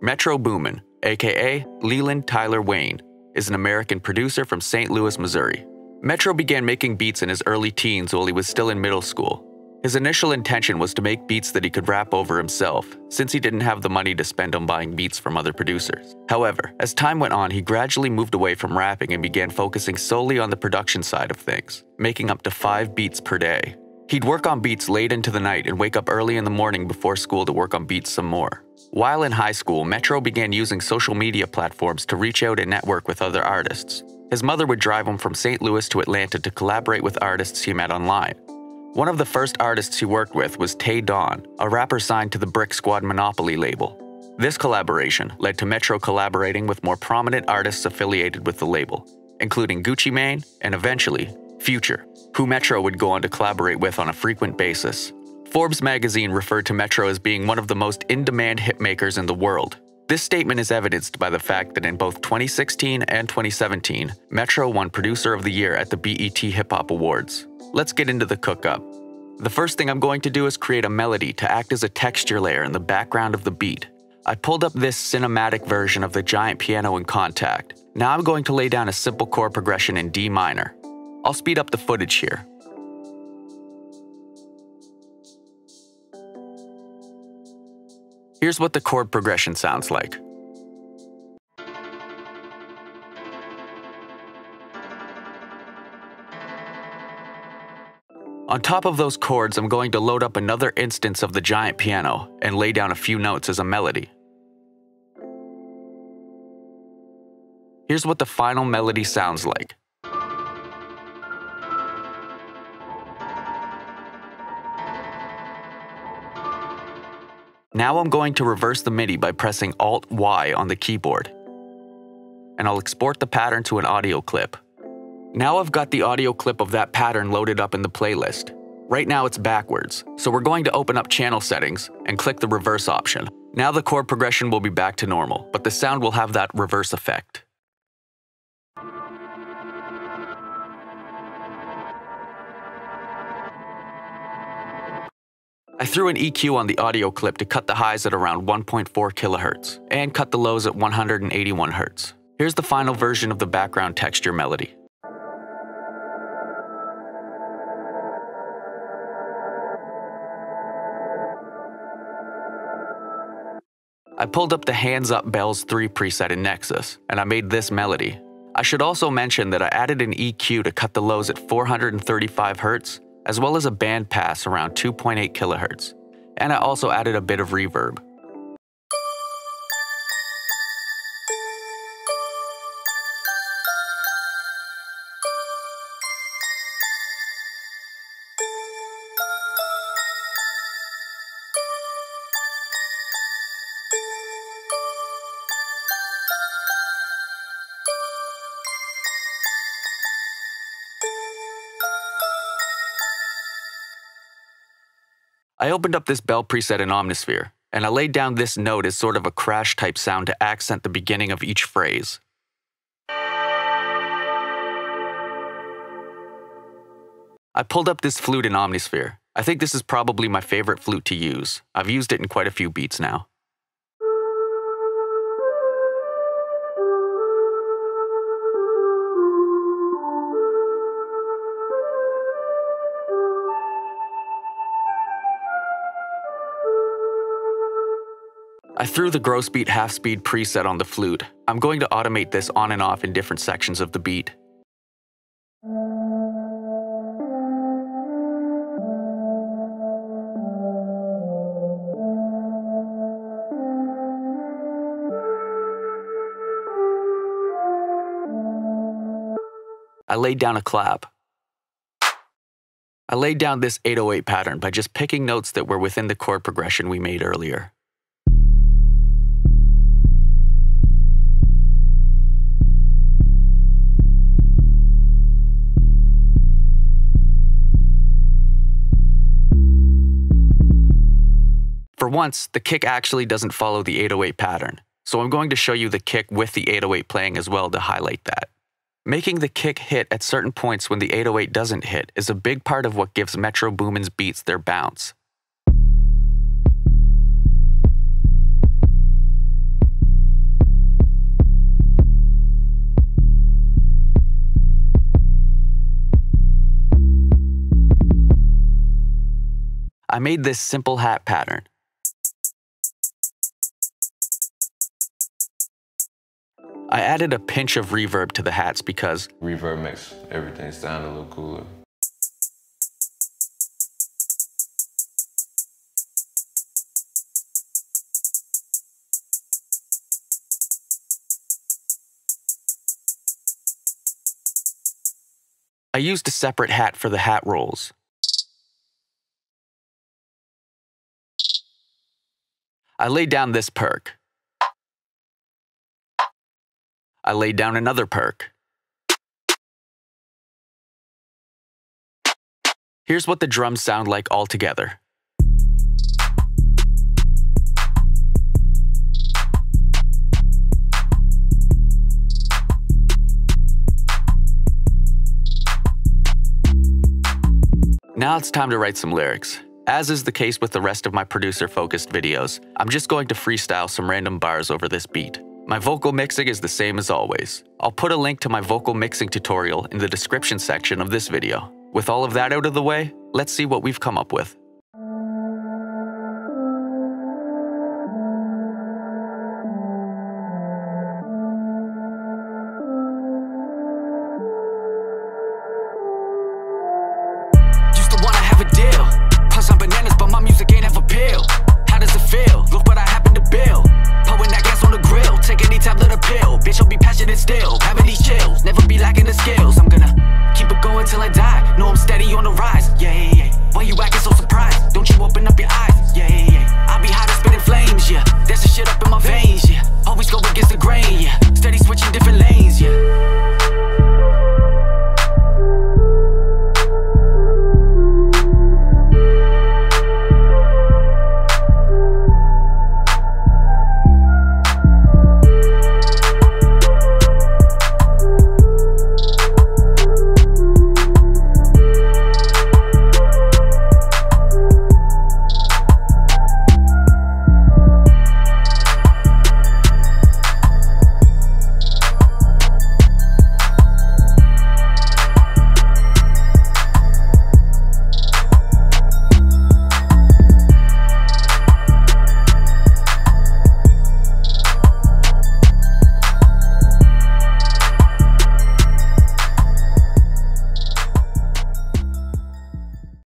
Metro Boomin, aka Leland Tyler Wayne, is an American producer from St. Louis, Missouri. Metro began making beats in his early teens while he was still in middle school. His initial intention was to make beats that he could rap over himself, since he didn't have the money to spend on buying beats from other producers. However, as time went on, he gradually moved away from rapping and began focusing solely on the production side of things, making up to 5 beats per day. He'd work on beats late into the night and wake up early in the morning before school to work on beats some more. While in high school, Metro began using social media platforms to reach out and network with other artists. His mother would drive him from St. Louis to Atlanta to collaborate with artists he met online. One of the first artists he worked with was Tay Dawn, a rapper signed to the Brick Squad Monopoly label. This collaboration led to Metro collaborating with more prominent artists affiliated with the label, including Gucci Mane and eventually Future, who Metro would go on to collaborate with on a frequent basis. Forbes magazine referred to Metro as being one of the most in-demand hitmakers in the world. This statement is evidenced by the fact that in both 2016 and 2017, Metro won Producer of the Year at the BET Hip Hop Awards. Let's get into the cook-up. The first thing I'm going to do is create a melody to act as a texture layer in the background of the beat. I pulled up this cinematic version of the giant piano in Contact. Now I'm going to lay down a simple chord progression in D minor. I'll speed up the footage here. Here's what the chord progression sounds like. On top of those chords, I'm going to load up another instance of the giant piano and lay down a few notes as a melody. Here's what the final melody sounds like. Now I'm going to reverse the MIDI by pressing Alt-Y on the keyboard. And I'll export the pattern to an audio clip. Now I've got the audio clip of that pattern loaded up in the playlist. Right now it's backwards, so we're going to open up channel settings and click the reverse option. Now the chord progression will be back to normal, but the sound will have that reverse effect. I threw an EQ on the audio clip to cut the highs at around 1.4 kHz and cut the lows at 181 Hz. Here's the final version of the background texture melody. I pulled up the Hands Up Bells 3 preset in Nexus, and I made this melody. I should also mention that I added an EQ to cut the lows at 435 Hz, as well as a bandpass around 2.8 kHz, and I also added a bit of reverb. I opened up this bell preset in Omnisphere, and I laid down this note as sort of a crash type sound to accent the beginning of each phrase. I pulled up this flute in Omnisphere. I think this is probably my favorite flute to use. I've used it in quite a few beats now. I threw the gross beat half speed preset on the flute. I'm going to automate this on and off in different sections of the beat. I laid down a clap. I laid down this 808 pattern by just picking notes that were within the chord progression we made earlier. For once, the kick actually doesn't follow the 808 pattern, so I'm going to show you the kick with the 808 playing as well to highlight that. Making the kick hit at certain points when the 808 doesn't hit is a big part of what gives Metro Boomin's beats their bounce. I made this simple hat pattern. I added a pinch of reverb to the hats because reverb makes everything sound a little cooler. I used a separate hat for the hat rolls. I laid down this perk. I laid down another perk. Here's what the drums sound like all together. Now it's time to write some lyrics. As is the case with the rest of my producer-focused videos, I'm just going to freestyle some random bars over this beat. My vocal mixing is the same as always. I'll put a link to my vocal mixing tutorial in the description section of this video. With all of that out of the way, let's see what we've come up with. Still,